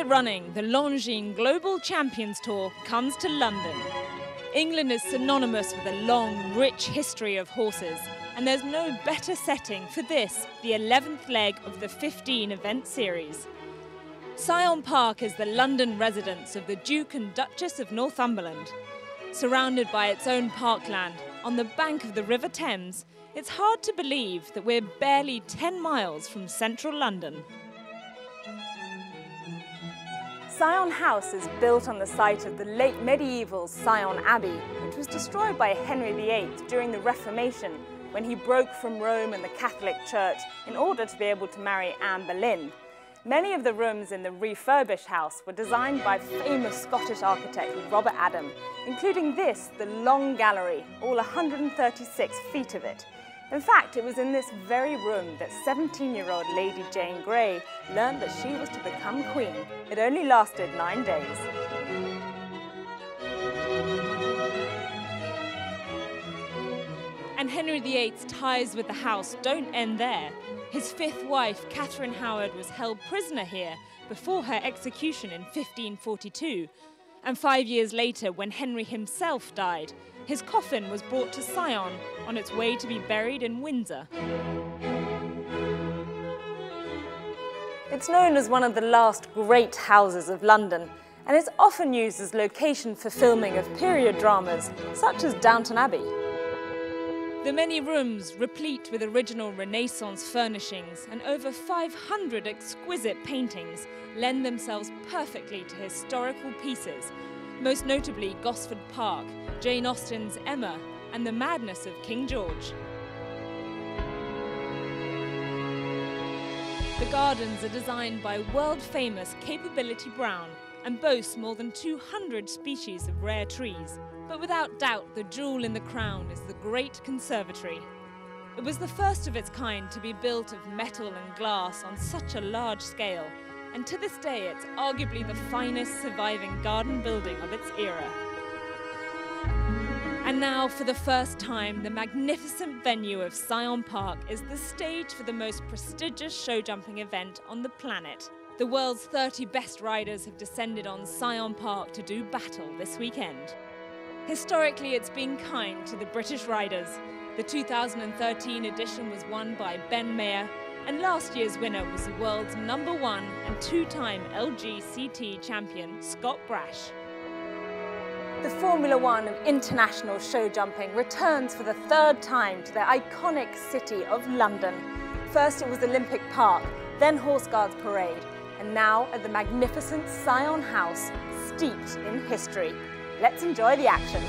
year running, the Longines Global Champions Tour comes to London. England is synonymous with a long, rich history of horses, and there's no better setting for this, the 11th leg of the 15-event series. Syon Park is the London residence of the Duke and Duchess of Northumberland. Surrounded by its own parkland, on the bank of the River Thames, it's hard to believe that we're barely 10 miles from central London. Syon House is built on the site of the late medieval Syon Abbey, which was destroyed by Henry VIII during the Reformation, when he broke from Rome and the Catholic Church in order to be able to marry Anne Boleyn. Many of the rooms in the refurbished house were designed by famous Scottish architect Robert Adam, including this, the Long Gallery, all 136 feet of it. In fact, it was in this very room that 17-year-old Lady Jane Grey learned that she was to become queen. It only lasted 9 days. And Henry VIII's ties with the house don't end there. His fifth wife, Catherine Howard, was held prisoner here before her execution in 1542. And 5 years later, when Henry himself died, his coffin was brought to Syon on its way to be buried in Windsor. It's known as one of the last great houses of London, and it's often used as location for filming of period dramas, such as Downton Abbey. The many rooms, replete with original Renaissance furnishings and over 500 exquisite paintings, lend themselves perfectly to historical pieces, most notably Gosford Park, Jane Austen's Emma, and the madness of King George. The gardens are designed by world-famous Capability Brown and boast more than 200 species of rare trees. But without doubt, the jewel in the crown is the Great Conservatory. It was the first of its kind to be built of metal and glass on such a large scale, and to this day it's arguably the finest surviving garden building of its era. And now, for the first time, the magnificent venue of Syon Park is the stage for the most prestigious show jumping event on the planet. The world's 30 best riders have descended on Syon Park to do battle this weekend. Historically, it's been kind to the British riders. The 2013 edition was won by Ben Mayer, and last year's winner was the world's #1 and 2-time LGCT champion, Scott Brash. The Formula One of international show jumping returns for the 3rd time to the iconic city of London. First it was Olympic Park, then Horse Guards Parade, and now at the magnificent Syon House, steeped in history. Let's enjoy the action.